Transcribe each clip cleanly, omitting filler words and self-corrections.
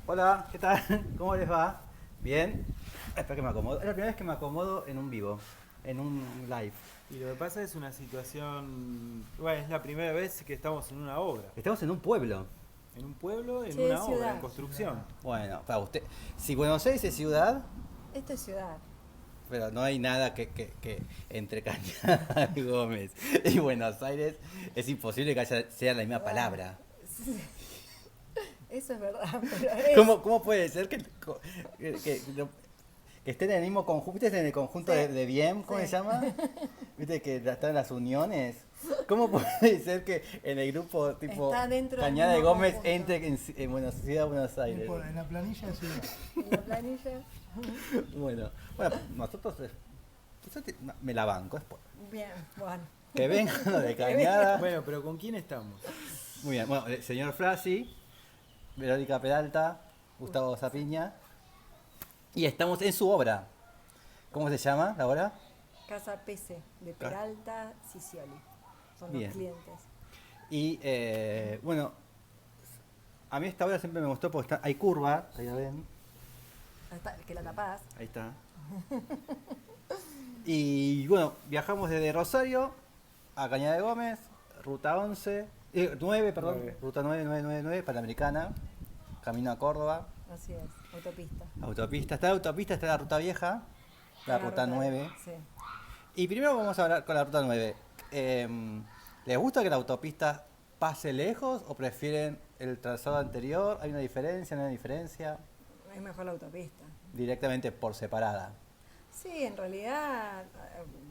Hola, ¿qué tal? ¿Cómo les va? ¿Bien? Espera que me acomodo. Es la primera vez que me acomodo en un vivo, en un live. Y lo que pasa es una situación, bueno, es la primera vez que estamos en una obra, Estamos en un pueblo. en un pueblo, en Che, es una obra, en ciudad. construcción. Bueno, para usted, si Buenos Aires es ciudad, Esto es ciudad. pero no hay nada que entre Cañada y Gómez y Buenos Aires es imposible que sea la misma Bueno, palabra. eso es verdad, pero es. ¿Cómo puede ser que estén en el mismo conjunto? ¿Viste en el conjunto Sí, de Bien? ¿Cómo se sí. llama? ¿Viste que están en las uniones? ¿Cómo puede ser que en el grupo tipo Está dentro del Cañada de mismo Gómez conjunto. entre en Ciudad de Buenos No Aires? importa, en la planilla de ciudad. En la planilla. Bueno, nosotros me la banco, es Bien, bueno. que vengan los de Cañada. Bueno, pero ¿con quién estamos? Muy bien, bueno, el señor Frasi, Verónica Peralta, Gustavo Zapiña, y estamos en su obra. ¿Cómo se llama la obra? Casa PC de Peralta Cicioli. Son Bien. los clientes. Y bueno, a mí esta obra siempre me gustó porque hay curva, ahí la ven, Que la tapás. ahí está. Y bueno, viajamos desde Rosario a Cañada de Gómez, ruta 11, 9, perdón, Nueve. ruta 9999, Panamericana, camino a Córdoba, Así es, autopista. autopista, está la ruta vieja, la ruta 9. Sí. Y primero vamos a hablar con la ruta 9. ¿Les gusta que la autopista pase lejos o prefieren el trazado anterior? ¿Hay una diferencia? ¿No hay una diferencia? Es mejor la autopista. Directamente por separada. Sí, en realidad,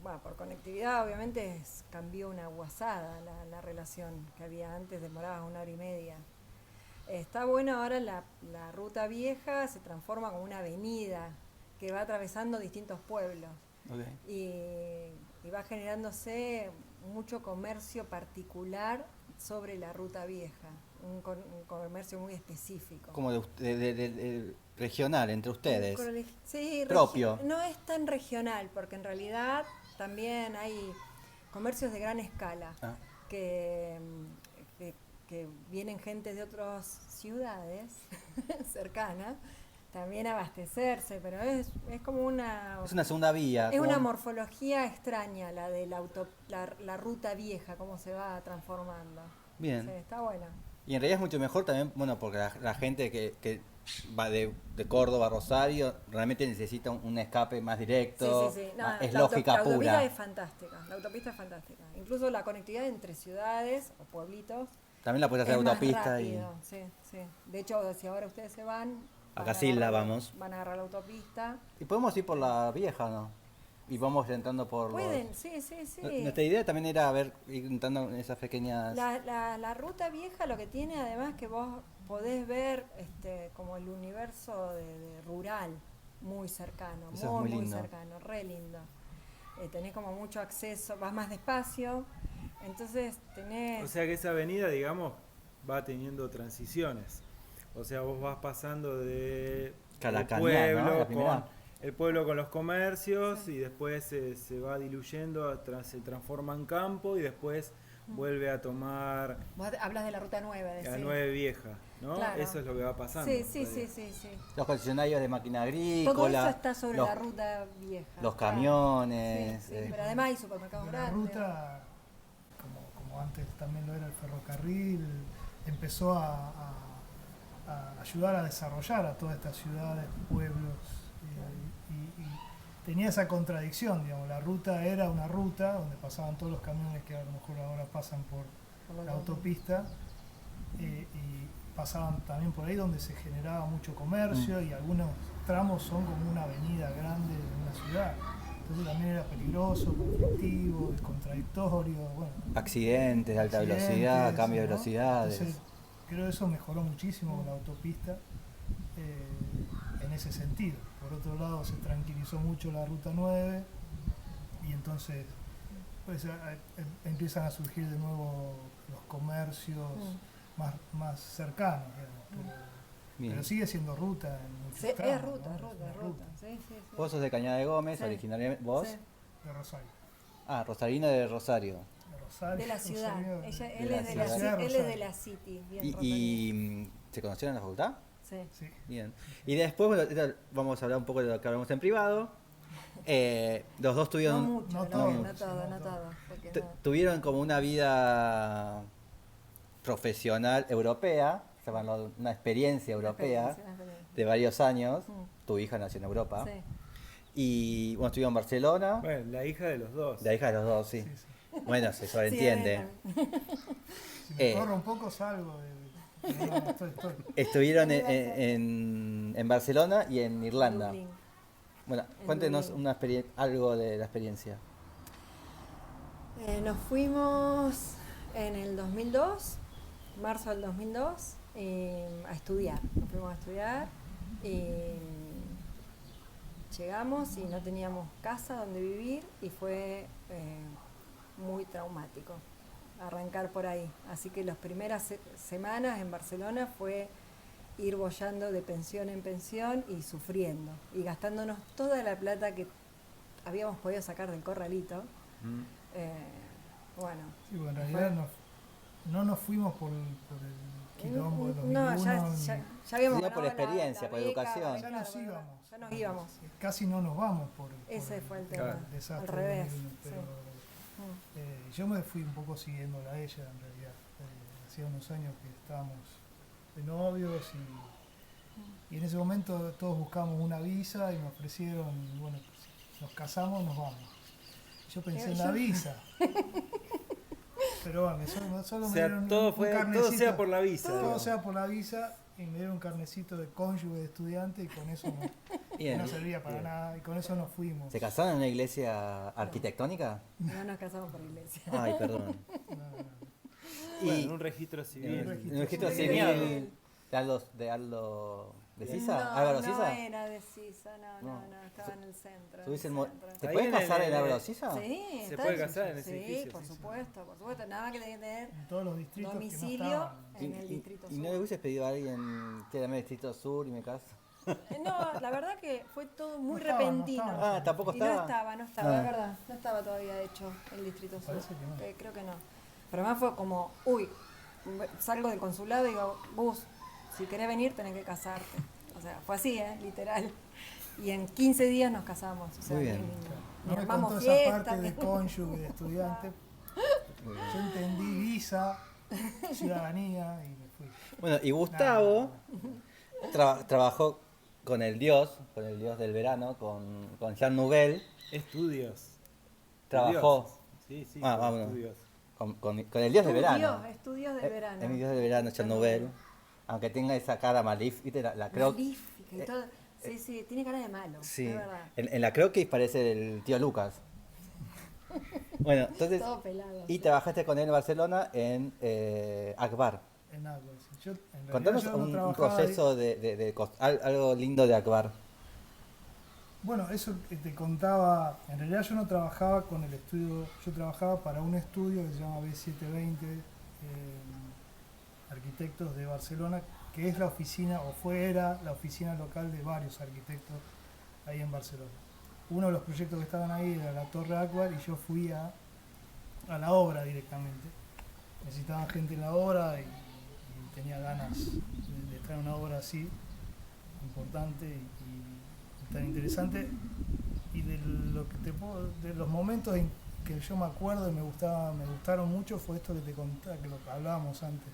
bueno, por conectividad obviamente cambió una guasada la relación que había antes, demoraba 1 hora y media. Está bueno ahora la ruta vieja, se transforma como una avenida que va atravesando distintos pueblos Okay. y va generándose mucho comercio particular sobre la ruta vieja, un comercio muy específico. Como de regional, entre ustedes. Sí, Propio. no es tan regional, porque en realidad también hay comercios de gran escala Ah, que, que vienen gente de otras ciudades cercanas también a abastecerse, pero es como es una segunda vía. es como una morfología extraña la de la ruta vieja, cómo se va transformando. Bien. Sí, está buena. Y en realidad es mucho mejor también, bueno, porque la gente que va de Córdoba a Rosario realmente necesita un escape más directo. Sí. No, Es la lógica la autopista pura. es fantástica. La autopista es fantástica. Incluso la conectividad entre ciudades o pueblitos También la puedes hacer es más autopista y rápido. Sí. De hecho, si ahora ustedes se van a van Casilda agarrar- vamos. van a agarrar la autopista. Y podemos ir por la vieja, ¿no? Y vamos entrando por Pueden, los... sí. Nuestra idea también era ir entrando en esas pequeñas... La ruta vieja lo que tiene además que vos podés ver como el universo de rural muy cercano, Eso es muy muy lindo. cercano, re lindo. Tenés como mucho acceso, vas más despacio, entonces tenés... O sea que esa avenida, digamos, va teniendo transiciones. O sea, vos vas pasando de el Calacañá, ¿no? La pueblo primera. con el pueblo con los comercios y después se va diluyendo, se transforma en campo y después vuelve a tomar Vos hablas de la ruta 9, la decís. 9 vieja, ¿no? Claro. Eso es lo que va pasando. Sí, en realidad. sí. Los concesionarios de máquina Todo agrícola. eso está sobre los, la ruta vieja. los claro. camiones. Sí, pero además hay supermercados La grandes. ruta, como antes también lo era el ferrocarril, empezó a ayudar a desarrollar a todas estas ciudades, pueblos, y tenía esa contradicción, digamos, la ruta era una ruta donde pasaban todos los camiones que a lo mejor ahora pasan por la autopista, y pasaban también por ahí donde se generaba mucho comercio y algunos tramos son como una avenida grande de una ciudad. Entonces también era peligroso, conflictivo, contradictorio, bueno, Accidentes de alta velocidad, accidentes, cambio de ¿no? velocidades. Entonces, creo que eso mejoró muchísimo con la autopista en ese sentido. Por otro lado, se tranquilizó mucho la ruta 9 y entonces pues, empiezan a surgir de nuevo los comercios más cercanos, digamos, pero sigue siendo ruta en muchos Sí, es tramos, ruta, ¿no? es ruta, una es ruta. Sí. Vos sos de Cañada de Gómez, Sí. originalmente. ¿Vos? Sí. De Rosario. Ah, Rosarina de Rosario. De Rosario. De la ciudad. Rosario, Él la es de ciudad. él es de la City. Bien, ¿Y se conocieron en la facultad? Sí. Sí. Bien. Y después, bueno, ahorita vamos a hablar un poco de lo que hablamos en privado. Los dos No tuvieron, mucho, no no, todo, no todo, no no todo. todo. Porque tu- no. tuvieron como una vida profesional europea, se llama una experiencia europea Una experiencia. de varios años. Mm. Tu hija nació en Europa. Sí. Y bueno, estuvieron en Barcelona. Bueno, la hija de los dos. La hija de los dos, sí. Sí, sí. Bueno, se sobreentiende. Si me Eh. corro un poco salgo no, estoy. Estuvieron en Barcelona y en Irlanda. Dublín. Bueno, En cuéntenos Dublín. algo de la experiencia. Nos fuimos en el 2002, marzo del 2002, a estudiar. Nos fuimos a estudiar y llegamos y no teníamos casa donde vivir y fue muy traumático arrancar por ahí. Así que las primeras semanas en Barcelona fue ir boyando de pensión en pensión y sufriendo y gastándonos toda la plata que habíamos podido sacar del corralito. Bueno, Sí, porque en realidad no nos fuimos por el quilombo de 2001. no, ya habíamos Sino por ganado experiencia, por educación. Ya nos íbamos. Ya nos íbamos. Casi no nos vamos por Ese fue el Claro. tema. desastre Al revés. de 2001, pero, Mm. yo me fui un poco siguiéndola a ella en realidad. Hacía unos años que estábamos de novios y en ese momento todos buscamos una visa y me ofrecieron, bueno, si nos casamos nos vamos. Yo pensé en la visa. Pero bueno, solo O me sea, dieron todo un todo carnecito. sea por la visa. Todo digamos. sea por la visa y me dieron un carnecito de cónyuge de estudiante y con eso Bien. no servía para nada y con eso nos fuimos. ¿Se casaron en una iglesia arquitectónica? No nos casamos por iglesia. Ay, perdón. No, no. Bueno, Y en un registro civil. en el registro Señalado. civil de Aldo de Sisa, No, Álvaro no Sisa. era de Sisa, no, No. estaba en el centro. en ¿Tuviste el el mo- centro. ¿Se Ahí puede en casar el- en Álvaro Sisa? Sí, ¿Se está puede en- casar en ese sí, edificio? por Sí, sí. supuesto, por supuesto. Nada que tenía que tener En todos los distritos que no domicilio estaban. en el distrito ¿Y sur. no le hubieses pedido a alguien que era el distrito sur y me caso? No, la verdad que fue todo muy No estaba, no repentino. estaba. Ah, tampoco Y no estaba. estaba, Ah. es verdad. No estaba todavía hecho el distrito sur. Parece que no. Creo que no. Pero además fue como, uy, salgo del consulado y digo, Gus, si querés venir tenés que casarte. O sea, fue así, literal. Y en 15 días nos casamos. O sea, Muy bien. ni No me armamos contó esa fiesta. parte de cónyuge, de estudiante. Yo entendí visa, ciudadanía y me fui. Bueno, y Gustavo trabajó con el dios del verano, con Jean Nouvel. Estudios. Trabajó Sí, sí. Ah, con vámonos. estudios. con el dios del verano. Estudios de verano. Es mi dios del verano, Jean Nouvel. Aunque tenga esa cara malífica, la creo. Magnífica y todo. Sí, sí, tiene cara de malo, Sí, es verdad. en la croquis parece el tío Lucas. Bueno, entonces, Todo pelado. y sí. trabajaste con él en Barcelona en Akbar. En algo así. Yo, en realidad, Contanos yo no un trabajaba proceso algo lindo de Akbar. Bueno, eso que te contaba, en realidad yo no trabajaba con el estudio, yo trabajaba para un estudio que se llama B720, Arquitectos de Barcelona, que es la oficina, era la oficina local de varios arquitectos ahí en Barcelona. Uno de los proyectos que estaban ahí era la Torre Akbar y yo fui a la obra directamente. Necesitaban gente en la obra y tenía ganas de traer una obra así, importante y tan interesante. Y de los momentos en que yo me acuerdo y me gustaron mucho fue esto que te contaba, que lo que hablábamos antes,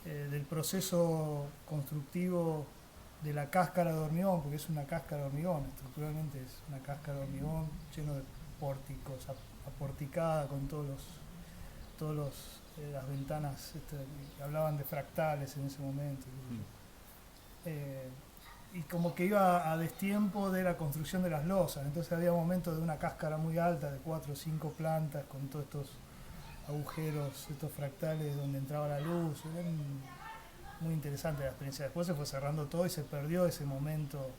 del proceso constructivo de la cáscara de hormigón, porque es una cáscara de hormigón, estructuralmente es una cáscara de hormigón lleno de pórticos, aporticada con las ventanas, que hablaban de fractales en ese momento. Y como que iba a destiempo de la construcción de las losas, entonces había momentos de una cáscara muy alta, de 4 o 5 plantas, con todos estos agujeros, estos fractales donde entraba la luz. Era muy interesante la experiencia. Después se fue cerrando todo y se perdió ese momento,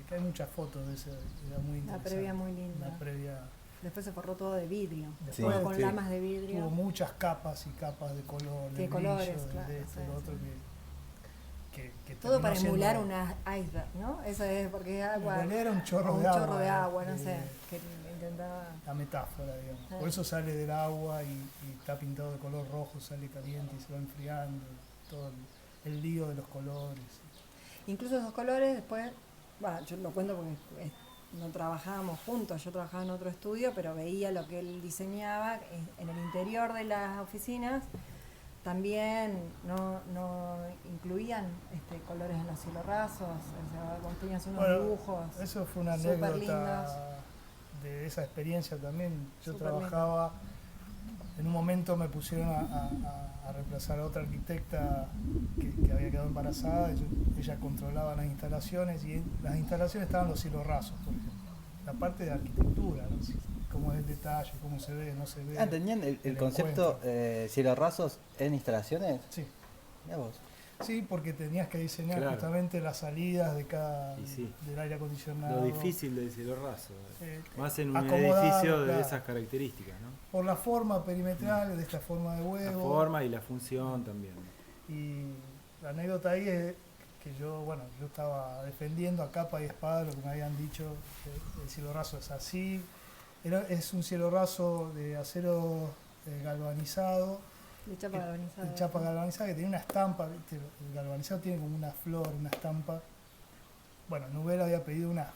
que hay muchas fotos de ese, era muy Una interesante. previa muy linda. Una previa. Después se forró todo de vidrio. Sí. Todo con Sí. lamas de vidrio. Tuvo muchas capas y capas de color, de De colores, brillo, claro, de esto, sí, lo otro, sí. que Todo para terminó emular siendo- una iceberg, ¿no? Eso es porque es En agua. realidad era un o chorro un de agua. chorro de agua, no eh, sé. Que intentaba. La metáfora, digamos. Ah. Por eso sale del agua y está pintado de color rojo, sale caliente y se va enfriando. Todo el lío de los colores. Incluso esos colores después, yo lo cuento porque no trabajábamos juntos, yo trabajaba en otro estudio, pero veía lo que él diseñaba en el interior de las oficinas. También no incluían colores en los cielos rasos, o sea, vos tenías unos dibujos. Eso fue una súper anécdota lindos. de esa experiencia también. Yo Súper trabajaba, en un momento me pusieron a reemplazar a otra arquitecta que había quedado embarazada. Ella controlaba las instalaciones y en las instalaciones estaban los cielos rasos, por ejemplo. La parte de arquitectura, ¿no? Cómo es el detalle, cómo se ve, no se ve. ¿Tenían el concepto cielos rasos en instalaciones? Sí. Mirá vos. Sí, porque tenías que diseñar Claro. justamente las salidas de cada Y sí. del aire acondicionado. Lo difícil de cielo raso. Más en un acomodar, edificio de claro, esas características, ¿no? por la forma perimetral de esta forma de La huevo. forma y la función también. Y la anécdota ahí es que yo estaba defendiendo a capa y espada lo que me habían dicho, que el cielo raso es así. Es un cielo raso de acero galvanizado, De chapa galvanizada. de chapa galvanizada, que tiene una estampa, ¿viste? El galvanizado tiene como una flor, una estampa. Bueno, Nouvel había pedido una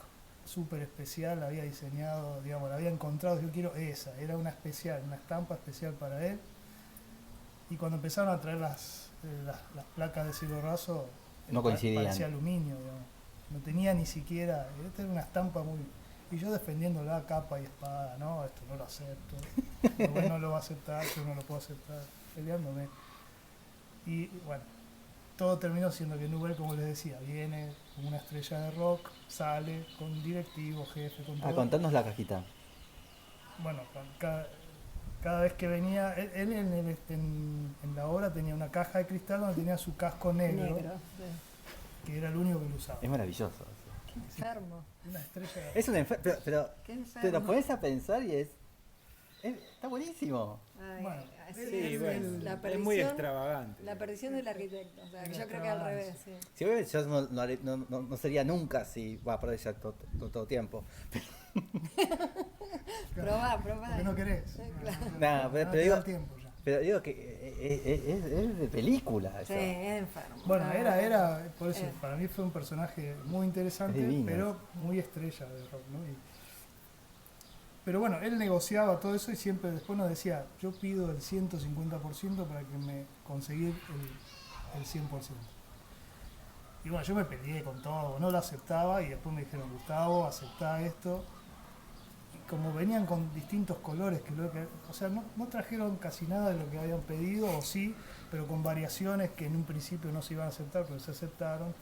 súper especial, la había diseñado, digamos, la había encontrado, yo quiero esa, era una especial, una estampa especial para él. Y cuando empezaron a traer las placas de cielo raso, No coincidían. parecía aluminio, digamos. No tenía ni siquiera, esta era una estampa muy... Y yo defendiéndola a capa y espada, no, esto no lo acepto, Nouvel no lo va a aceptar, yo no lo puedo aceptar, peleándome. Y bueno, todo terminó siendo que Nouvel, como les decía, viene como una estrella de rock, sale con directivo, jefe, con todo. Contanos la cajita. Bueno, cada vez que venía, él en la obra tenía una caja de cristal donde tenía su casco negro, Sí. que era el único que lo usaba. Es maravilloso. Qué enfermo. Una estrella. Es un pero Qué enfermo. te lo pones a pensar y está buenísimo. Ay, Bueno, así sí, es, bueno, la es perdición, muy extravagante. La perdición del arquitecto. O sea, que Es yo creo que al revés. extravagante. Sí. Si obviamente yo no sería nunca así, por ya todo tiempo. Probá. Porque no querés. Sí, No, claro. Nah, no pero te da digo- el tiempo ya. Pero digo que es de película eso. Sí, es enfermo. Bueno, No, era, por eso, Eh. para mí fue un personaje muy interesante, Es divino. pero muy estrella de rock, ¿no? Pero bueno, él negociaba todo eso y siempre después nos decía, yo pido el 150% para que me conseguir el 100%. Y bueno, yo me peleé con todo, no lo aceptaba y después me dijeron, Gustavo, aceptá esto. Y como venían con distintos colores, o sea, no trajeron casi nada de lo que habían pedido, o sí, pero con variaciones que en un principio no se iban a aceptar, pero se aceptaron.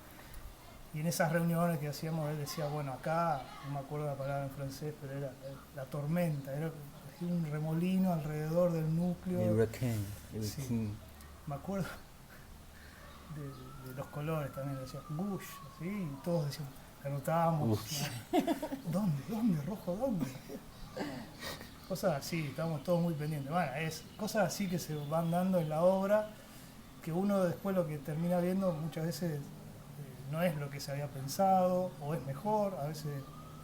Y en esas reuniones que hacíamos, él decía, bueno, acá, no me acuerdo la palabra en francés, pero era la tormenta, era un remolino alrededor del núcleo. El hurricane. Sí. Me acuerdo de los colores también, decía Gush, ¿sí? Y todos decían, anotábamos, ¿dónde, rojo, dónde? Cosas así, estábamos todos muy pendientes. Bueno, es cosas así que se van dando en la obra, que uno después lo que termina viendo muchas veces no es lo que se había pensado, o es mejor, a veces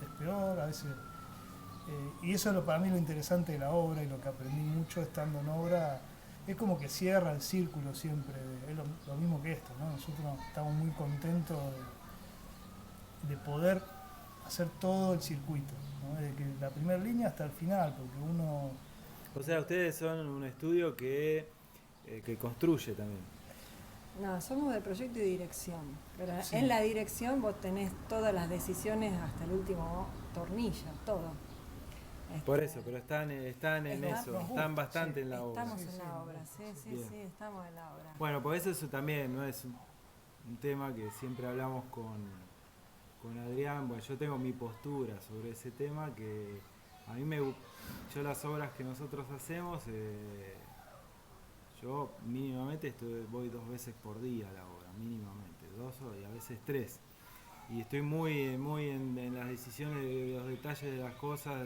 es peor, a veces... y eso es para mí lo interesante de la obra y lo que aprendí mucho estando en obra, es como que cierra el círculo siempre, es lo mismo que esto, ¿no? Nosotros estamos muy contentos de poder hacer todo el circuito, ¿no? Desde que la primera línea hasta el final, porque uno... O sea, ustedes son un estudio que construye también. No, somos de proyecto y dirección. Pero Sí. en la dirección vos tenés todas las decisiones hasta el último tornillo, todo. Por eso, pero están en eso, nos están gusta, bastante sí. en la obra. Estamos Sí, en sí, la obra, sí, Bien. sí, estamos en la obra. Bueno, pues eso también no es un tema que siempre hablamos con Adrián. Bueno, yo tengo mi postura sobre ese tema, que a mí yo las obras que nosotros hacemos, yo mínimamente voy 2 veces por día a la obra, mínimamente, 2 y a veces 3. Y estoy muy en las decisiones de los detalles de las cosas.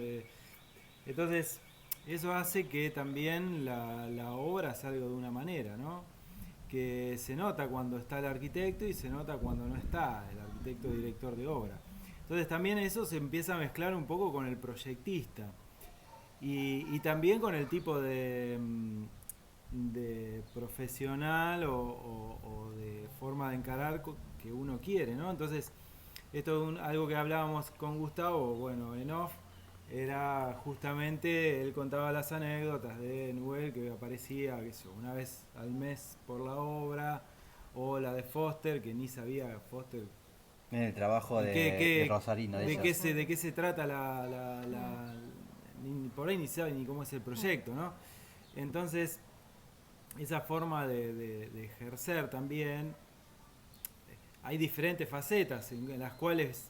Entonces, eso hace que también la obra salga de una manera, ¿no? Que se nota cuando está el arquitecto y se nota cuando no está el arquitecto director de obra. Entonces también eso se empieza a mezclar un poco con el proyectista y también con el tipo de profesional o de forma forma de encarar que uno quiere, ¿no? Entonces, esto es algo que hablábamos con Gustavo, bueno, en off, era justamente, él contaba las anécdotas de Nubel que aparecía, qué sé yo, una vez al mes por la obra, o la de Foster, que ni sabía Foster En el trabajo de Rosarino. de qué se trata por ahí ni sabe ni cómo es el proyecto, ¿no? Entonces, esa forma de ejercer también, hay diferentes facetas en las cuales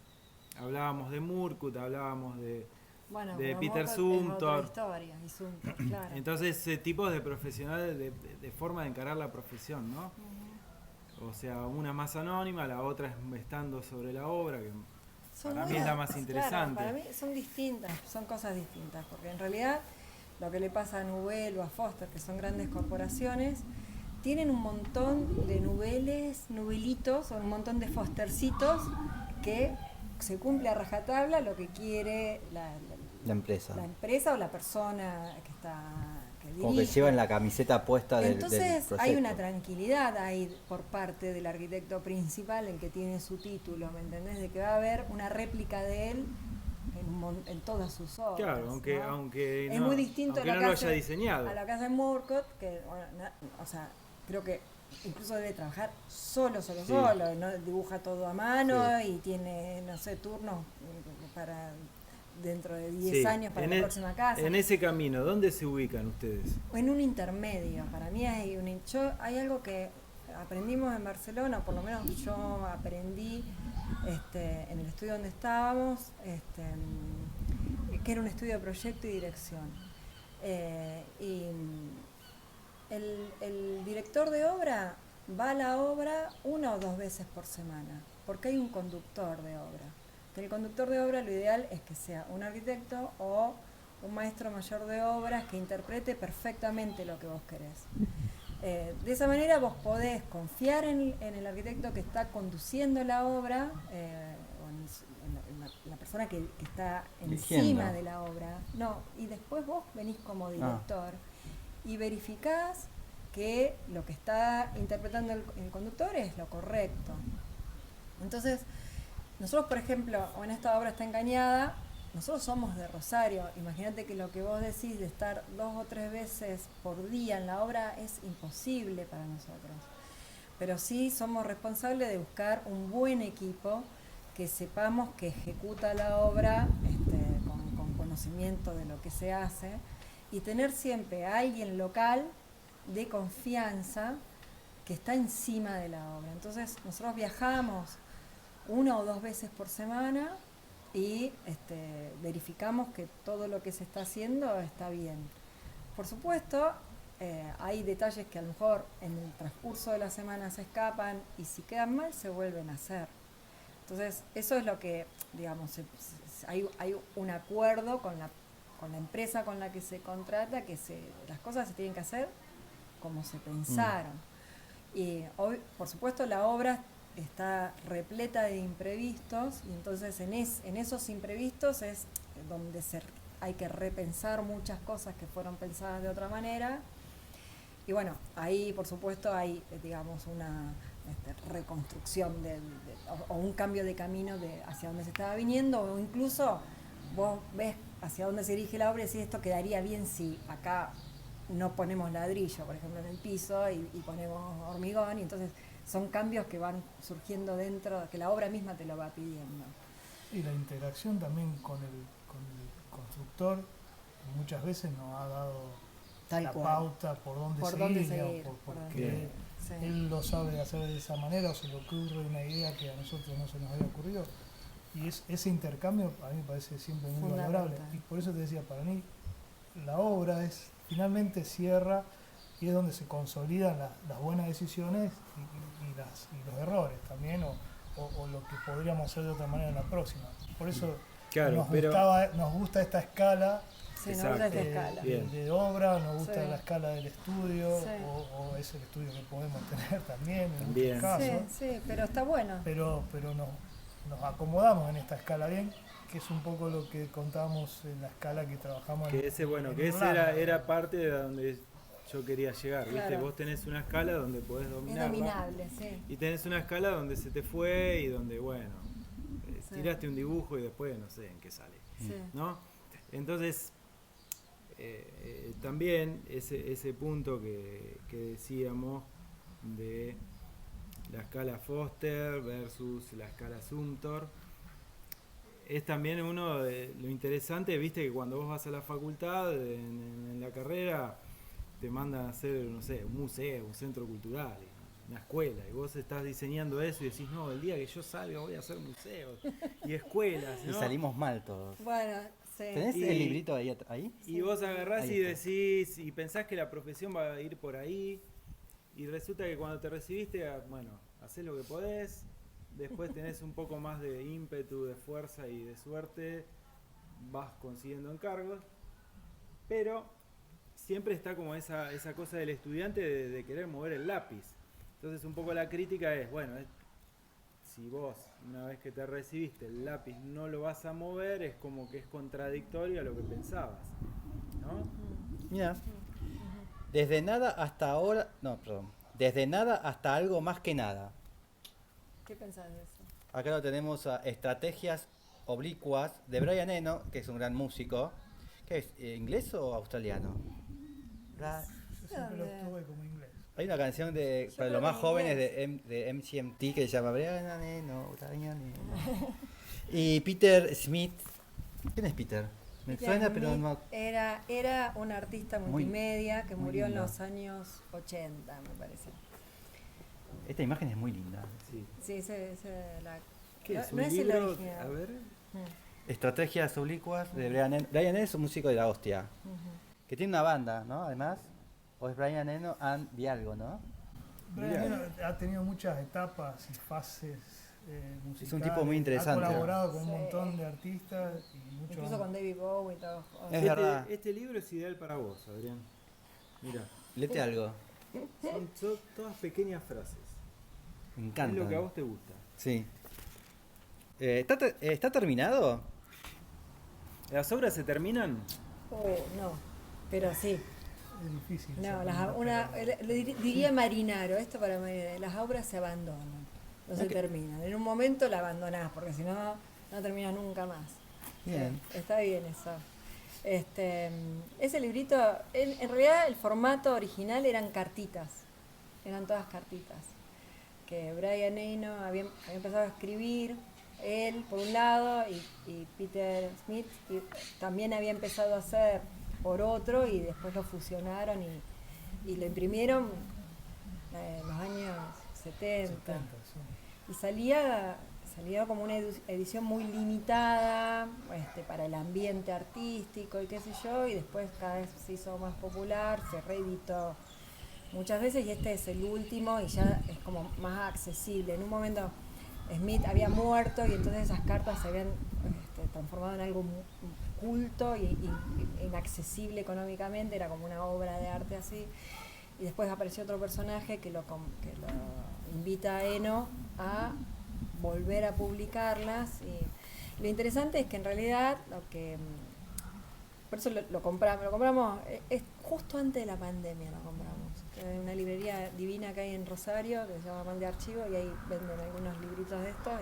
hablábamos de Murkut, hablábamos de pero Peter Murkot es Zumthor. otra historia, y Zumthor, claro. Entonces, tipos de profesionales, de forma de encarar la profesión, ¿no? O sea, una más anónima, la otra es estando sobre la obra, que para mí es la más interesante. Claro, para mí son distintas, son cosas distintas, porque en realidad lo que le pasa a Nubel o a Foster, que son grandes corporaciones, tienen un montón de nubelitos, o un montón de Fostercitos que se cumple a rajatabla lo que quiere La empresa. la empresa o la persona que Como que dirige. llevan la camiseta puesta del Entonces proyecto. hay una tranquilidad ahí por parte del arquitecto principal, el que tiene su título, ¿me entendés? De que va a haber una réplica de él en todas sus obras. Claro, aunque es muy distinto aunque no lo haya diseñado. a la casa de Murkot, que bueno, o sea, creo que incluso debe trabajar solo, Sí. ¿no? Dibuja todo a mano Sí. y tiene, no sé, turnos para dentro de 10 Sí, años para la próxima casa. En ese camino, ¿dónde se ubican ustedes? En un intermedio, para mí hay hay algo que aprendimos en Barcelona, o por lo menos yo aprendí en el estudio donde estábamos, que era un estudio de proyecto y dirección. Y el director de obra va a la obra 1 o 2 veces por semana, porque hay un conductor de obra. Que el conductor de obra lo ideal es que sea un arquitecto o un maestro mayor de obras que interprete perfectamente lo que vos querés. De esa manera vos podés confiar en el arquitecto que está conduciendo la obra, o en la persona que está encima Dirigiendo. de la obra. No, y después vos venís como director y verificás que lo que está interpretando el conductor es lo correcto. Entonces, nosotros, por ejemplo, en esta obra está engañada, nosotros somos de Rosario. Imagínate que lo que vos decís de estar 2 o 3 veces por día en la obra es imposible para nosotros. Pero sí somos responsables de buscar un buen equipo que sepamos que ejecuta la obra con conocimiento de lo que se hace y tener siempre a alguien local de confianza que está encima de la obra. Entonces nosotros viajamos 1 o 2 veces por semana y verificamos que todo lo que se está haciendo está bien. Por supuesto, hay detalles que a lo mejor en el transcurso de la semana se escapan y si quedan mal se vuelven a hacer. Entonces, eso es lo que, digamos, hay un acuerdo con la empresa con la que se contrata, que las cosas se tienen que hacer como se pensaron. Y hoy, por supuesto, la obra está repleta de imprevistos y entonces en esos imprevistos es donde hay que repensar muchas cosas que fueron pensadas de otra manera. Y bueno, ahí por supuesto hay, digamos, una reconstrucción o un cambio de camino hacia donde se estaba viniendo, o incluso vos ves hacia dónde se dirige la obra y decís, esto quedaría bien si acá no ponemos ladrillo, por ejemplo, en el piso y ponemos hormigón, y entonces son cambios que van surgiendo dentro, que la obra misma te lo va pidiendo. Y la interacción también con el constructor muchas veces nos ha dado la pauta por dónde seguir, porque él lo sabe hacer de esa manera o se le ocurre una idea que a nosotros no se nos había ocurrido. Y ese intercambio a mí me parece siempre muy valorable. Y por eso te decía, para mí la obra finalmente cierra y es donde se consolidan las buenas decisiones y los errores también, o lo que podríamos hacer de otra manera en la próxima. Por eso nos gusta esta escala, de obra, nos gusta la escala del estudio, o es el estudio que podemos tener también en muchos casos. Sí, pero está bueno. Pero nos acomodamos en esta escala bien, que es un poco lo que contábamos en la escala que trabajamos que ese era parte de donde yo quería llegar, ¿viste? Claro. Vos tenés una escala donde podés Es dominarla. dominable, sí. Y tenés una escala donde se te fue y donde, bueno, Sí. tiraste un dibujo y después no sé en qué sale, Sí. ¿no? Entonces, también ese punto que decíamos de la escala Foster versus la escala Sumter, es también uno de lo interesante, viste que cuando vos vas a la facultad, en la carrera, te mandan a hacer, no sé, un museo, un centro cultural, una escuela, y vos estás diseñando eso y decís, no, el día que yo salga voy a hacer museos y escuelas, Y ¿no? salimos mal todos. Bueno, sí. ¿Tenés Y- el librito ahí? Y vos agarrás Ahí y está. decís, y pensás que la profesión va a ir por ahí, y resulta que cuando te recibiste, bueno, hacés lo que podés, después tenés un poco más de ímpetu, de fuerza y de suerte, vas consiguiendo encargos, pero siempre está como esa cosa del estudiante de querer mover el lápiz. Entonces un poco la crítica es, bueno, si vos una vez que te recibiste el lápiz no lo vas a mover, es como que es contradictorio a lo que pensabas, ¿no? Mira. Desde nada hasta ahora. No, perdón. Desde nada hasta algo más que nada. ¿Qué pensás de eso? Acá lo tenemos a Estrategias Oblicuas de Brian Eno, que es un gran músico. ¿Qué es? ¿Inglés o australiano? Yo siempre lo ¿Dónde? tuve como inglés. Hay una canción Yo para creo los más que jóvenes inglés. de MGMT que se llama Brian Eno, Brian Eno. Y Peter Smith. ¿Quién es Peter? Me Peter suena, pero Smith no. era un artista Muy- multimedia que muy murió en lindo. los años 80, me parece. Esta imagen es muy linda. Sí. Sí, ese la... ¿Qué no, es? no ¿Un es el libro? original. A ver. Estrategias Oblicuas de Brian Eno. Brian Eno es un músico de la hostia. Ujú. Que tiene una banda, ¿no? Además. O es Brian Eno and Vialgo, ¿no? Brian Mirá. Eno ha tenido muchas etapas y fases musicales. Es un tipo muy interesante. Ha colaborado con un Sí. montón de artistas y muchos. Incluso con David Bowie y todo. Es verdad. Este libro es ideal para vos, Adrián. Mira, Lete algo. son todas pequeñas frases. Me Es encanta. lo que a vos te gusta. Sí. ¿Está terminado? ¿Las obras se terminan? No, pero sí. Es difícil. No, pero- diría Marinaro, esto para Marinaro, las obras se abandonan, no se Ok. terminan. En un momento la abandonás, porque si no, no terminas nunca más. Bien. Sí, está bien eso. Ese librito, en realidad el formato original eran cartitas, eran todas cartitas, que Brian Eno había empezado a escribir, él por un lado, y Peter Smith también había empezado a hacer por otro, y después lo fusionaron y lo imprimieron en los años 70. 70, sí. Y salía como una edición muy limitada para el ambiente artístico y qué sé yo, y después cada vez se hizo más popular, se reeditó muchas veces, y este es el último y ya es como más accesible. En un momento Smith había muerto y entonces esas cartas se habían transformado en algo culto y inaccesible económicamente, era como una obra de arte así. Y después apareció otro personaje que lo invita a Eno a volver a publicarlas. Y lo interesante es que en realidad por eso lo compramos es justo antes de la pandemia, lo compramos. Hay una librería divina que hay en Rosario que se llama Man de Archivo, y ahí venden algunos libritos de estos.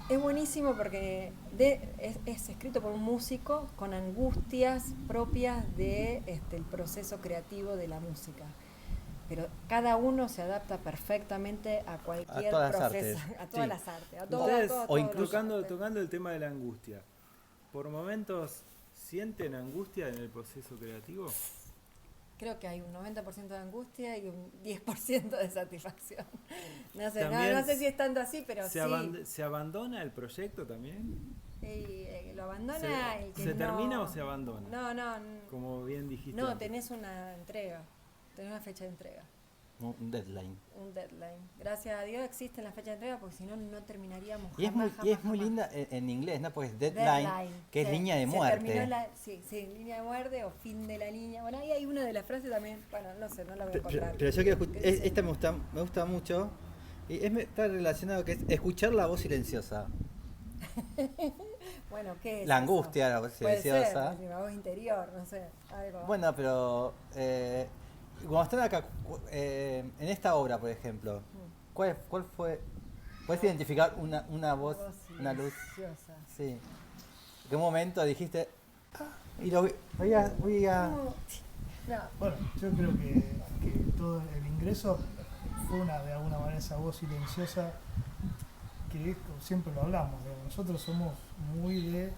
Es buenísimo porque es escrito por un músico con angustias propias de el proceso creativo de la música. Pero cada uno se adapta perfectamente a cualquier todas las proceso, artes. a todas Sí. las artes, a Ustedes, todas o las incluso- artes. tocando el tema de la angustia, ¿por momentos sienten angustia en el proceso creativo? Creo que hay un 90% de angustia y un 10% de satisfacción. No sé, También no sé si es tanto así, pero sí. ¿Se abandona el proyecto también? Y, lo abandona el que ¿Se no- termina o se abandona? No, Como bien dijiste. no, antes. tenés una entrega, tenés una fecha de entrega, Un deadline. un deadline. Gracias a Dios existen las fechas de entrega, porque si no, no terminaríamos Y es muy, jamás, y es jamás, muy jamás. linda en inglés, ¿no? Porque es deadline, que es sí, línea de se muerte. terminó sí, línea de muerte o fin de la línea. Bueno, ahí hay una de las frases también, bueno, no sé, no la voy a contar. Pero yo quiero ¿Qué dice? esta me gusta mucho. Y está relacionado que es escuchar la voz silenciosa. Bueno, ¿qué es La eso? angustia, la voz Puede silenciosa. ser, la voz interior, no sé, algo. Bueno, pero cuando están acá, en esta obra, por ejemplo, ¿cuál fue? ¿Puedes identificar una voz, una luz? Silenciosa. Sí. ¿En qué momento dijiste, y voy a... ¿Cómo? No, Bueno, yo creo que todo el ingreso fue de alguna manera esa voz silenciosa que siempre lo hablamos. Nosotros somos muy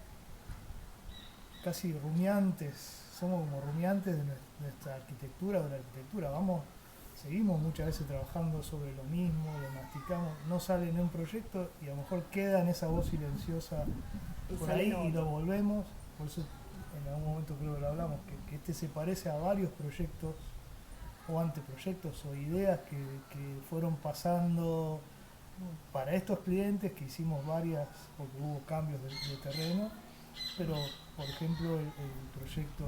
casi rumiantes, somos como rumiantes de nuestra arquitectura o de la arquitectura. Seguimos muchas veces trabajando sobre lo mismo, lo masticamos, no sale en un proyecto y a lo mejor queda en esa voz silenciosa Y por sale ahí en y lo otro. volvemos. Por eso en algún momento creo que lo hablamos, que este se parece a varios proyectos o anteproyectos o ideas que fueron pasando para estos clientes, que hicimos varias, porque hubo cambios de terreno, pero por ejemplo el proyecto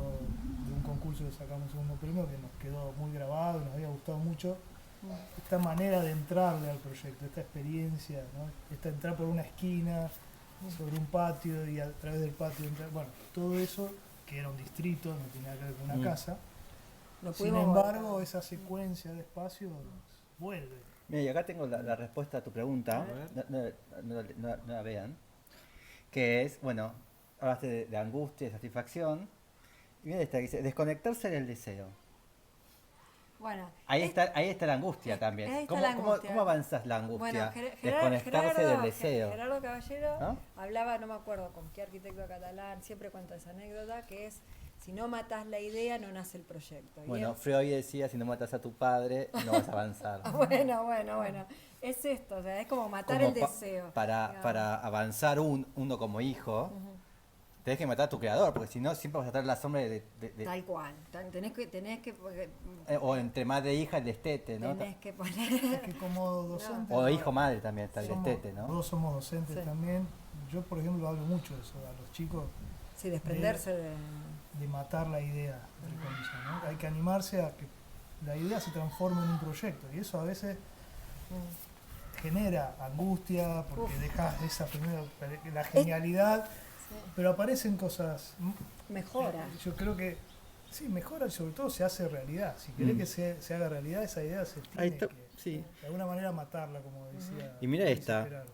de un concurso que sacamos segundo premio que nos quedó muy grabado y nos había gustado mucho, esta manera de entrarle al proyecto, esta experiencia, ¿no? Esta entrar por una esquina, sobre un patio y a través del patio entrar, bueno, todo eso que era un distrito, no tenía nada que ver con una casa. Lo Sin pudimos embargo, volcar. esa secuencia de espacios vuelve. Mira, y acá tengo la respuesta a tu pregunta, A ver. no la vean, que es, bueno, hablaste de angustia, de satisfacción, y mira esta que dice, desconectarse del deseo. Bueno, Ahí está la angustia también. ahí está ¿Cómo, la cómo, angustia. cómo avanzas la angustia? Bueno, Desconectarse del deseo. Gerardo Caballero ¿No? hablaba, no me acuerdo con qué arquitecto catalán, siempre cuenta esa anécdota, que es, si no matas la idea, no nace el proyecto. Y Bueno, él- Freud decía, si no matas a tu padre, no vas a avanzar. bueno. Es esto, o sea, es como matar Como el deseo. para digamos. avanzar uno como hijo, tenés que matar a tu creador, porque si no, siempre vas a estar en la sombra de Tal cual. Tenés que porque o entre madre e hija el destete, ¿no? tenés que Es poner. que como docente... O hijo madre también está el somos- destete, ¿no? Todos somos docentes Sí. también. Yo, por ejemplo, hablo mucho de eso a los chicos, Sí, desprenderse de. de matar la idea, entre comillas, ¿no? Hay que animarse a que la idea se transforme en un proyecto y eso a veces genera angustia porque dejas esa primera, la genialidad, pero aparecen cosas. Mejora. Yo creo que sí, mejora y sobre todo se hace realidad. Si querés que se haga realidad, esa idea se Ahí tiene está, que sí. de alguna manera matarla, como decía. Y mira dice esta. Gerardo.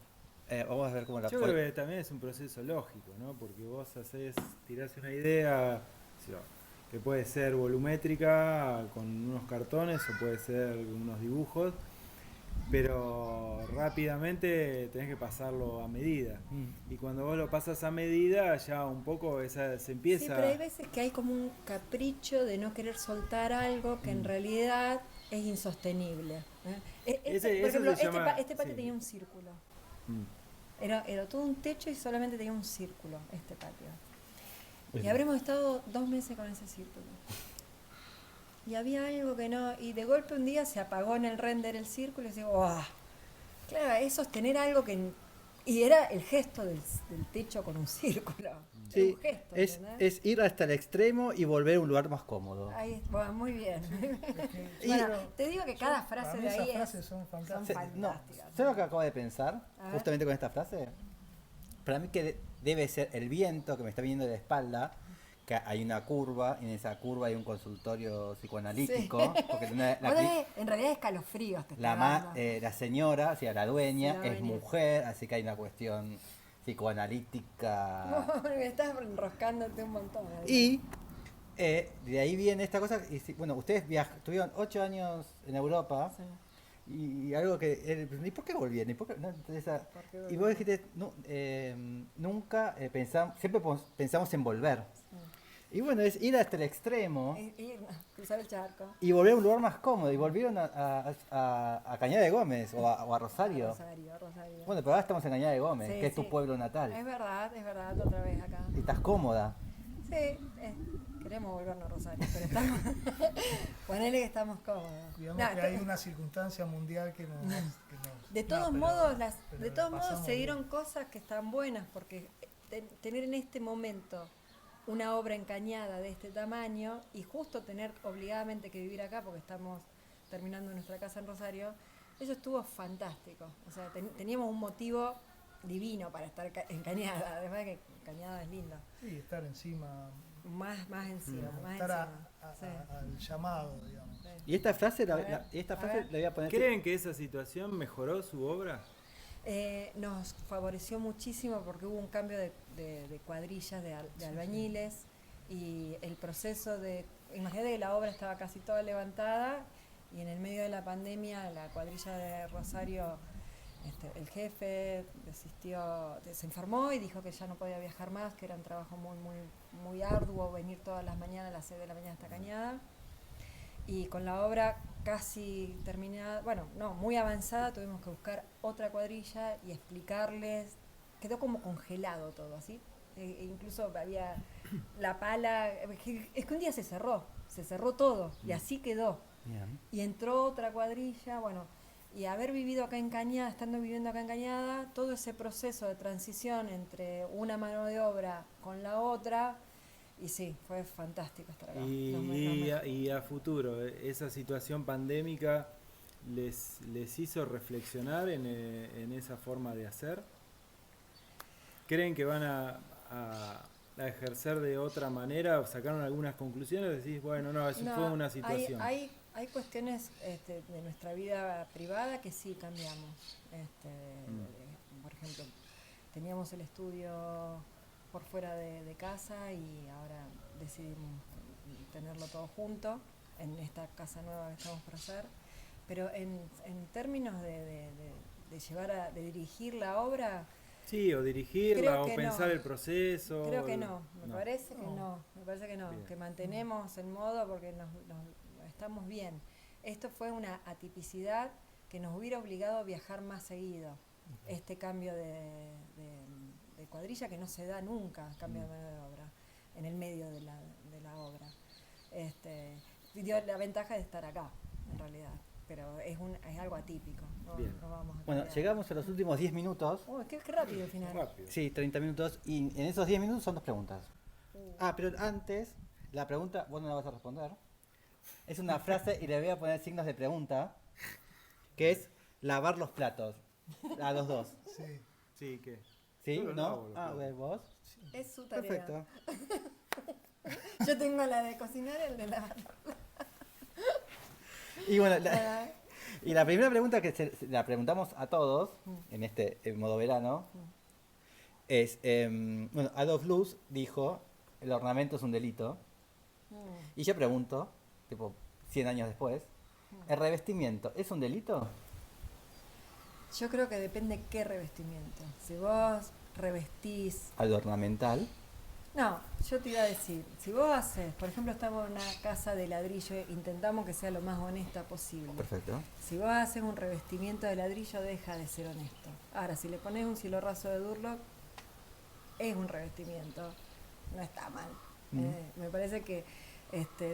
Vamos a ver cómo la Yo creo que también es un proceso lógico, ¿no? Porque vos tirás una idea que puede ser volumétrica con unos cartones o puede ser unos dibujos, pero rápidamente tenés que pasarlo a medida. Y cuando vos lo pasas a medida, ya un poco se empieza. Sí, pero hay veces que hay como un capricho de no querer soltar algo que en realidad es insostenible. ¿Eh? Por Eso ejemplo, se llama- este patio sí. tenía un círculo. Mm. Era todo un techo y solamente tenía un círculo, este patio. Y habremos estado 2 meses con ese círculo. Y había algo que no, y de golpe un día se apagó en el render el círculo y digo, ¡oh! Claro, es sostener algo que... Y era el gesto del techo con un círculo. Sí, Era un gesto, es ¿entendés? ir hasta el extremo y volver a un lugar más cómodo. Ahí, bueno, muy bien. Y- Bueno, te digo que cada Para frase mí de esas ahí frases es... son son fantásticas. No, fantásticas. ¿sabes lo que acabo de pensar? A ver. Justamente con esta frase. Para mí que debe ser el viento que me está viniendo de la espalda, que hay una curva, y en esa curva hay un consultorio psicoanalítico, Sí. porque Vos tenés, en realidad escalofríos te está dando. la señora, o sea, la dueña, Sí, la es dueña. mujer, así que hay una cuestión psicoanalítica. Me estás enroscándote un montón. ahí. Y de ahí viene esta cosa, y bueno, ustedes tuvieron 8 años en Europa, Sí. y algo que... ¿Y por qué volvieron? ¿Y, por qué, no? Entonces, ¿Por qué y vos dijiste, nunca siempre pensamos en volver. Y bueno, es ir hasta el extremo Cruzar el charco. y volver a un lugar más cómodo. Y volvieron a Cañada de Gómez o a Rosario. Rosario. Bueno, pero ahora estamos en Cañada de Gómez, Sí, que es tu sí. pueblo natal. Es verdad, otra vez acá. Y estás cómoda. Sí, queremos volvernos a Rosario, pero estamos. Ponele que estamos cómodos. Digamos No, que hay una circunstancia mundial que nos... De todos pero- modos, pero de la todos modos pasamos se bien. dieron cosas que están buenas, porque tener en este momento una obra en Cañada de este tamaño y justo tener obligadamente que vivir acá porque estamos terminando nuestra casa en Rosario, eso estuvo fantástico. O sea, teníamos un motivo divino para estar en Cañada, además de que Cañada es lindo. Sí, estar encima, Más encima, más estar encima. Sí. al llamado, digamos. Sí. Y esta frase, A ver, esta a frase ver. la voy a poner... ¿Creen que esa situación mejoró su obra? Nos favoreció muchísimo porque hubo un cambio de cuadrillas de albañiles y el proceso de... Imagínate que la obra estaba casi toda levantada y en el medio de la pandemia la cuadrilla de Rosario, el jefe se enfermó y dijo que ya no podía viajar más, que era un trabajo muy arduo venir todas las mañanas a las 6 de la mañana hasta Cañada. Y con la obra casi terminada, bueno, no, muy avanzada, tuvimos que buscar otra cuadrilla y explicarles, quedó como congelado todo, así. Incluso había la pala, es que un día se cerró todo y así quedó. Bien. Y entró otra cuadrilla, bueno, y haber vivido acá en Cañada, estando viviendo acá en Cañada, todo ese proceso de transición entre una mano de obra con la otra. Y sí, fue fantástico estar acá. Y a futuro, esa situación pandémica les hizo reflexionar en esa forma de hacer. ¿Creen que van a ejercer de otra manera? ¿Sacaron algunas conclusiones? Decís, bueno, no, eso fue una situación. Hay cuestiones de nuestra vida privada que sí cambiamos. Por ejemplo, teníamos el estudio por fuera de casa y ahora decidimos tenerlo todo junto en esta casa nueva que estamos por hacer. Pero en términos de dirigir la obra, Sí, o dirigirla, creo o que pensar no. el proceso. creo que no, me No. parece que no, Bien. que mantenemos el modo porque nos estamos bien. Esto fue una atipicidad que nos hubiera obligado a viajar más seguido. Este cambio de cuadrilla que no se da nunca, cambio de mano de obra, en el medio de la obra. Dio la ventaja de estar acá, en realidad, pero es algo atípico, Bien. no vamos a Bueno, cambiar. llegamos a los últimos 10 minutos. Uy, qué rápido el final. Rápido. Sí, 30 minutos. Y en esos 10 minutos son 2 preguntas. Pero antes, la pregunta, vos no la vas a responder. Es una frase y le voy a poner signos de pregunta, que es lavar los platos. A los dos. Sí. Sí, ¿qué? ¿Sí? Yo los ¿No? lavo los platos. Bueno, vos. Es su tarea. Perfecto. Yo tengo la de cocinar y el de lavar. Y bueno, y la primera pregunta que la preguntamos a todos en en modo verano es, bueno, Adolf Loos dijo, el ornamento es un delito. Y yo pregunto, tipo 100 años después, ¿el revestimiento es un delito? Yo creo que depende qué revestimiento. Si vos revestís... Al ornamental. No, yo te iba a decir, si vos haces, por ejemplo, estamos en una casa de ladrillo, intentamos que sea lo más honesta posible. Perfecto. Si vos haces un revestimiento de ladrillo, deja de ser honesto. Ahora, si le pones un cielo raso de Durlock, es un revestimiento. No está mal. Me parece que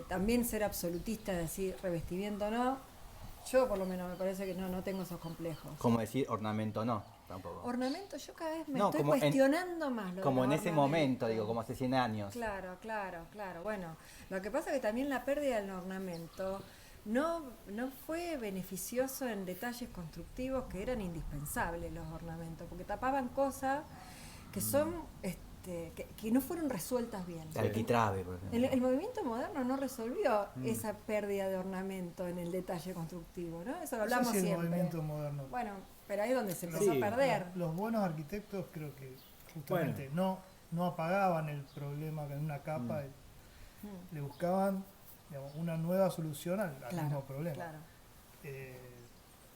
también ser absolutista, es decir, revestimiento no, yo por lo menos me parece que no tengo esos complejos. Como decir ornamento no, tampoco. Ornamento, yo cada vez me No, estoy como cuestionando más lo de Como en los ese ornamentos. momento, digo, como hace 100 años. Claro. Bueno, lo que pasa es que también la pérdida del ornamento no fue beneficioso en detalles constructivos que eran indispensables los ornamentos, porque tapaban cosas que son que no fueron resueltas bien. El arquitrabe, por ejemplo. El movimiento moderno no resolvió esa pérdida de ornamento en el detalle constructivo, ¿no? Eso lo hablamos No sé si el siempre. movimiento moderno. Bueno, pero ahí es donde se empezó Sí. a perder. Los buenos arquitectos creo que justamente no apagaban el problema en una capa, le buscaban, digamos, una nueva solución al mismo problema. Claro.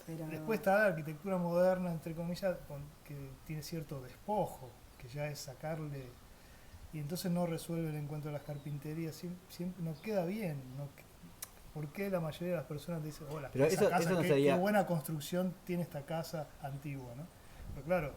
Pero Después está la arquitectura moderna, entre comillas, que tiene cierto despojo, que ya es sacarle, y entonces no resuelve el encuentro de las carpinterías, siempre no queda bien. ¿Por qué la mayoría de las personas dicen, hola, Pero eso no sería... qué buena construcción tiene esta casa antigua, ¿no? Pero claro,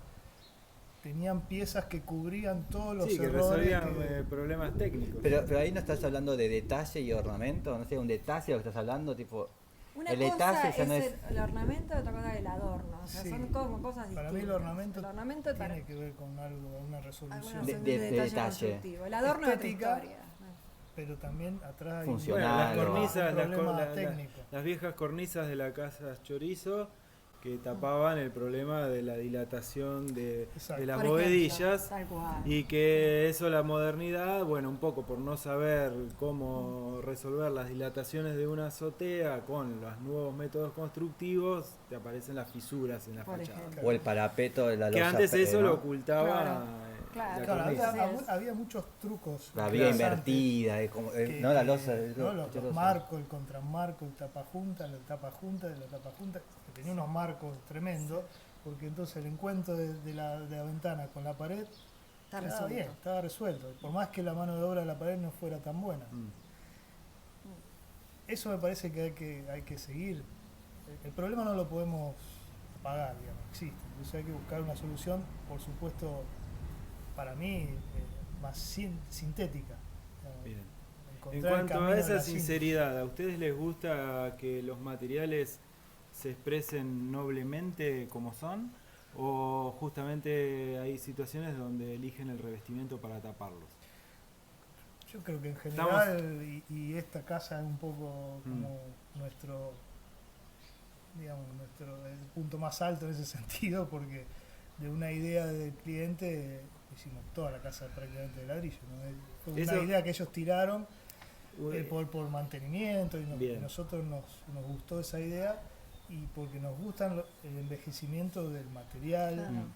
tenían piezas que cubrían todos los Sí, que errores. resolvían problemas técnicos. Pero ahí no estás hablando de detalle y ornamento, no sé, un detalle lo que estás hablando, tipo... una el cosa detalle ya es no es... el ornamento y otra cosa es el adorno. O sea, Sí. son como cosas distintas. Para mí el ornamento para tiene que ver con algo, una resolución. algunos de son de detalle constructivo. El adorno es otra Estética, historia. Pero también atrás hay Funcional. Bueno, las Claro. cornisas, un problema técnico. las viejas cornisas de la casa Chorizo que tapaban el problema de la dilatación de Exacto. las Por ejemplo, bovedillas. tal cual. Y que eso, la modernidad, bueno, un poco por no saber cómo resolver las dilataciones de una azotea con los nuevos métodos constructivos, te aparecen las fisuras en la Por fachada. ejemplo. O el parapeto de la Que losa. antes eso ¿no? lo ocultaba Claro, la claro, cornisa. Había muchos trucos. La vía interesantes invertida, no la losa. ¿no? Los marcos, el contramarco, el tapajunta, la tapajunta de la tapajunta, que tenía unos marcos tremendos, porque entonces el encuentro de la Está ventana con la pared resuelto. bien, estaba resuelto, por más que la mano de obra de la pared no fuera tan buena. Eso me parece que hay que seguir. El problema no lo podemos apagar, digamos, existe. Entonces hay que buscar una solución, por supuesto, para mí, más sintética. Bien. En Encontrar el cuanto camino a de esa la síntesis. sinceridad, ¿a ustedes les gusta que los materiales se expresen noblemente como son? ¿O justamente hay situaciones donde eligen el revestimiento para taparlos? Yo creo que en general, y esta casa es un poco como nuestro, digamos, el punto más alto en ese sentido, porque de una idea del cliente hicimos toda la casa prácticamente de ladrillo, ¿no? Fue una idea que ellos tiraron por mantenimiento y nosotros nos gustó esa idea y porque nos gustan el envejecimiento del material,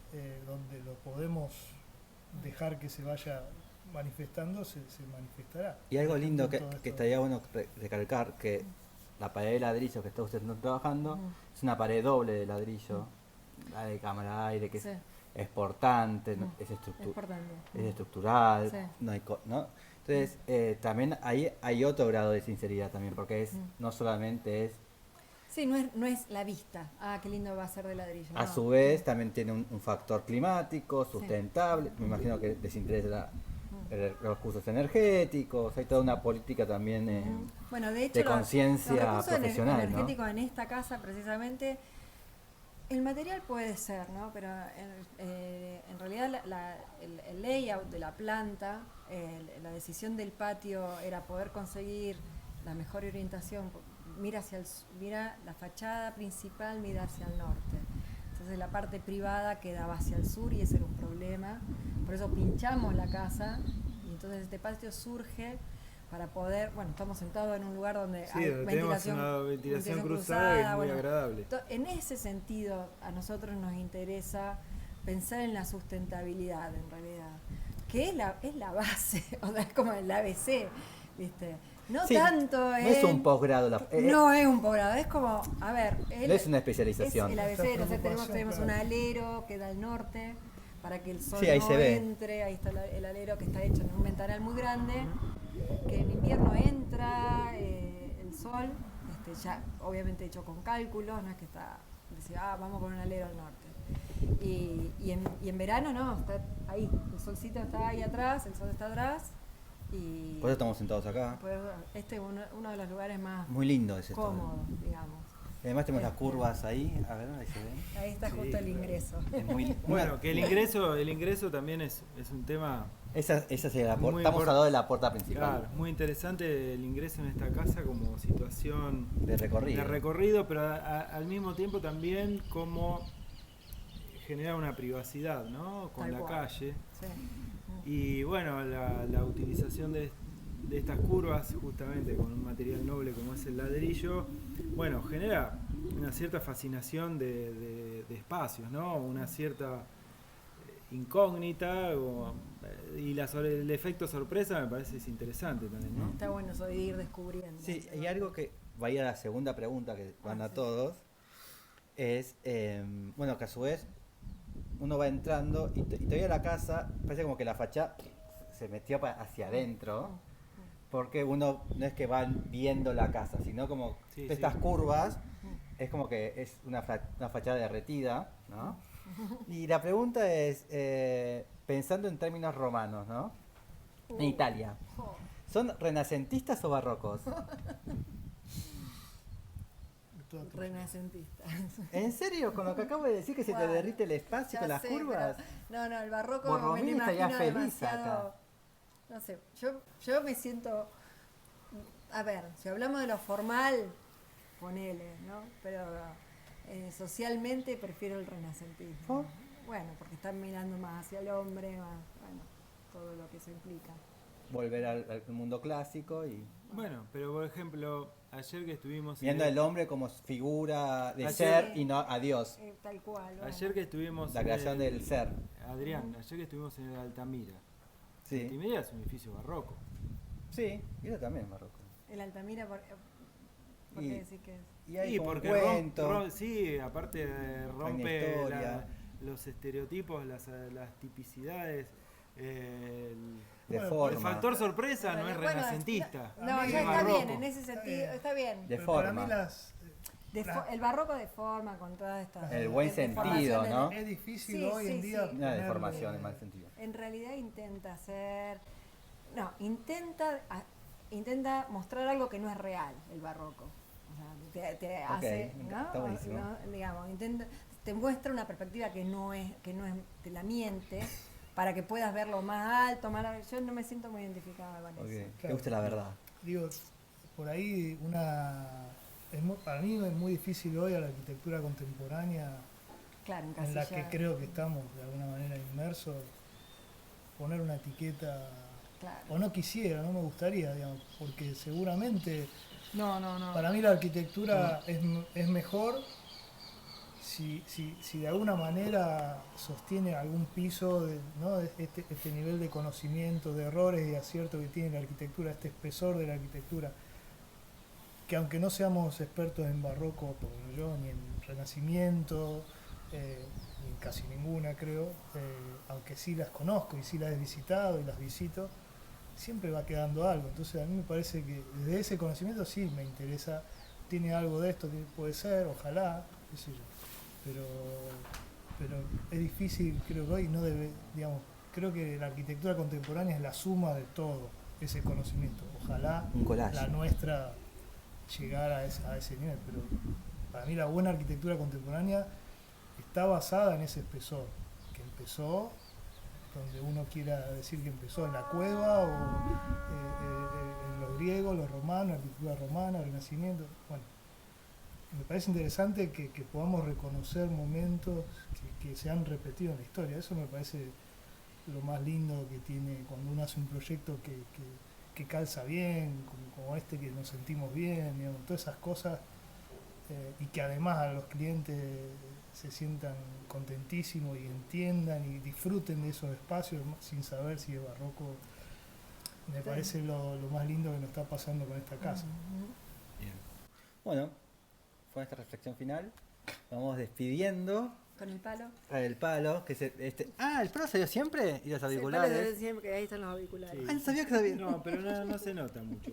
donde lo podemos dejar que se vaya manifestando, se manifestará. Y algo lindo que estaría bueno recalcar, que la pared de ladrillo que está usted trabajando es una pared doble de ladrillo, la de cámara aire, que es portante, es estructural, Sí. ¿no? Entonces, también ahí hay otro grado de sinceridad también, porque no solamente es. Sí, no es la vista. Ah, qué lindo va a ser de ladrillo. A no. su vez, también tiene un factor climático, sustentable. Me imagino que les interesa los recursos energéticos. Hay toda una política también Bueno, de hecho, de conciencia los recursos profesional, energéticos en esta casa, precisamente, el material puede ser, ¿no? Pero en realidad el layout de la planta, la decisión del patio era poder conseguir la mejor orientación. Mira la fachada principal, mira hacia el norte. Entonces la parte privada quedaba hacia el sur y ese era un problema. Por eso pinchamos la casa y entonces este patio surge para poder, bueno, estamos sentados en un lugar donde hay ventilación cruzada que es muy agradable. En ese sentido a nosotros nos interesa pensar en la sustentabilidad en realidad, que es la base, o sea, es como el ABC, ¿viste? No tanto no es un posgrado. No es un posgrado, es como, a ver... no es una especialización. Es el ABC, o sea, tenemos un alero que da al norte para que el sol ahí no se ve. entre, ahí está el alero que está hecho en un ventanal muy grande, que en invierno entra el sol, ya obviamente hecho con cálculos, no es que está, decía, vamos con un alero al norte. Y en verano no, está ahí, el solcito está ahí atrás, el sol está atrás. Y por eso estamos sentados acá. Este es uno de los lugares más muy lindo es esto. Cómodo, digamos. Y además tenemos las curvas ahí, a ver, ahí se ven. Ahí está justo el ingreso. Es muy, bueno, que el ingreso también es un tema. Esa sería la puerta. Estamos al lado de la puerta principal. Claro, muy interesante el ingreso en esta casa como situación de recorrido, pero al mismo tiempo también como generar una privacidad, ¿no? Con la calle. Sí. Y bueno, la utilización de estas curvas, justamente con un material noble como es el ladrillo, bueno, genera una cierta fascinación de espacios, ¿no? Una cierta incógnita y el efecto sorpresa me parece es interesante también, ¿no? Está bueno eso de ir descubriendo. Sí, y algo que va a ir a la segunda pregunta que van a todos es, bueno, que a su vez uno va entrando y todavía la casa parece como que la fachada se metió hacia adentro, porque uno no es que van viendo la casa, sino como estas curvas, es como que es una fachada derretida, ¿no? Y la pregunta es, pensando en términos romanos, ¿no? En Italia, ¿son renacentistas o barrocos? Renacentista. ¿En serio? Con lo que acabo de decir que se te derrite el espacio con las curvas. No, el barroco Borromini me lo estaría imagino feliz demasiado. acá. No sé, yo me siento. A ver, si hablamos de lo formal, ponele, ¿no? Pero socialmente prefiero el renacentismo. ¿Oh? Bueno, porque están mirando más hacia el hombre, más, bueno, todo lo que eso implica. Volver al mundo clásico y Bueno, pero por ejemplo, ayer que estuvimos viendo al hombre como figura de Ayer- ser y no a Dios. Tal cual. bueno. Ayer que estuvimos La en creación del ser. Adrián, ayer que estuvimos en el Altamira. Sí, Altamira es un edificio barroco. sí, y eso también es Marruecos. El Altamira, ¿por Y- qué decir que es? Y hay Sí, como un porque cuento. sí, aparte rompe historia. los estereotipos, las tipicidades. El Deforma. factor sorpresa no es Bueno, renacentista. No, es ya está barroco. bien, en ese sentido, está bien. De Pero para forma. mí El barroco deforma con todas estas... El buen sentido, deformaciones. ¿no? es difícil Sí, hoy sí, en día. sí. Una ponerle- deformación en mal sentido. En realidad intenta hacer... No, intenta mostrar algo que no es real, el barroco. O sea, te Ok, hace, ¿no? está buenísimo. Digamos, te muestra una perspectiva que no es, te la miente, para que puedas verlo más alto, yo no me siento muy identificada con Ok, eso. te gusta la verdad. Digo, por ahí para mí es muy difícil hoy a la arquitectura contemporánea, Claro, en la que encasillar. creo que estamos de alguna manera inmersos, poner una etiqueta, Claro. o no quisiera, no me gustaría, digamos, porque seguramente No. para mí la arquitectura es mejor si de alguna manera sostiene algún piso, ¿no? Este nivel de conocimiento, de errores y aciertos que tiene la arquitectura, este espesor de la arquitectura, que aunque no seamos expertos en barroco, por ejemplo yo, ni en renacimiento, ni en casi ninguna creo, aunque sí las conozco y sí las he visitado y las visito, siempre va quedando algo. Entonces a mí me parece que desde ese conocimiento sí me interesa, tiene algo de esto, puede ser, ojalá, qué sé yo. Pero es difícil, creo que hoy no debe, digamos, creo que la arquitectura contemporánea es la suma de todo ese conocimiento. Ojalá Un collage. la nuestra llegara a ese nivel, pero para mí la buena arquitectura contemporánea está basada en ese espesor, que empezó donde uno quiera decir que empezó en la cueva o en los griegos, los romanos, la arquitectura romana, el renacimiento. Bueno, me parece interesante que podamos reconocer momentos que se han repetido en la historia. Eso me parece lo más lindo que tiene cuando uno hace un proyecto que calza bien, como este que nos sentimos bien, digamos, todas esas cosas, y que además a los clientes se sientan contentísimos y entiendan y disfruten de esos espacios sin saber si es barroco. Me parece lo más lindo que nos está pasando con esta casa. Bien. Bueno, con esta reflexión final, vamos despidiendo Con el palo. el palo, que es el palo salió siempre y los El palo auriculares. siempre, ahí están los auriculares. Sí. Ah, no sabía que sabía. No, pero no se nota mucho.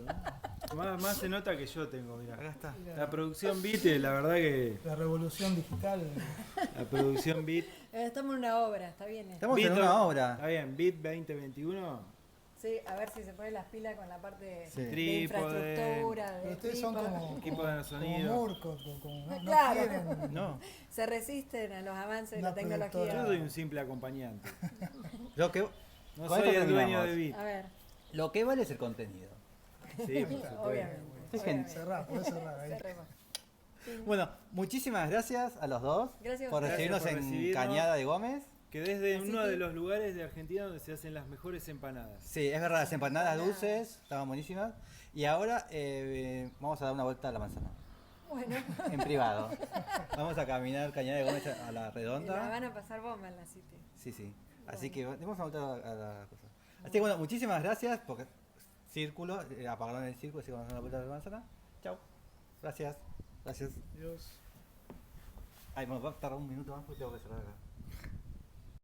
Más se nota que yo tengo, Acá mirá. está. La producción Beat, la verdad que La revolución digital. la producción Beat. Estamos en una obra, está bien. Estamos en una obra. Está bien, Beat 2021. Sí, a ver si se ponen las pilas con la parte Sí. de Trípode. infraestructura. De Pero ustedes son trípode. como, Equipo de como sonido. murcos, no Claro. quieren. No. Se resisten a los avances de Una la tecnología. productora. Yo soy un simple acompañante. Lo que, No con soy esto el dueño terminamos. de Beat. A ver, Lo que vale es el contenido. Sí, por supuesto. obviamente. obviamente. Cerrá, podés cerrar ahí. Cerremos. Bueno, muchísimas gracias a los dos Gracias a por ustedes. recibirnos Gracias por en recibirnos. Cañada de Gómez. Que desde Así uno que- de los lugares de Argentina donde se hacen las mejores empanadas. Sí, es verdad, las empanadas Empanadas. dulces estaban buenísimas. Y ahora vamos a dar una vuelta a la manzana, Bueno, en privado. Vamos a caminar Cañada de Gómez a la la redonda. van a pasar bomba en la City. Sí, sí. Así que demos una vuelta a la cosa. Así que bueno, muchísimas gracias porque círculo, apagaron el círculo, así que vamos a dar una vuelta a la manzana. Chao. Gracias. Gracias. Dios. Ay, bueno, va a tardar un minuto más porque tengo que cerrar acá.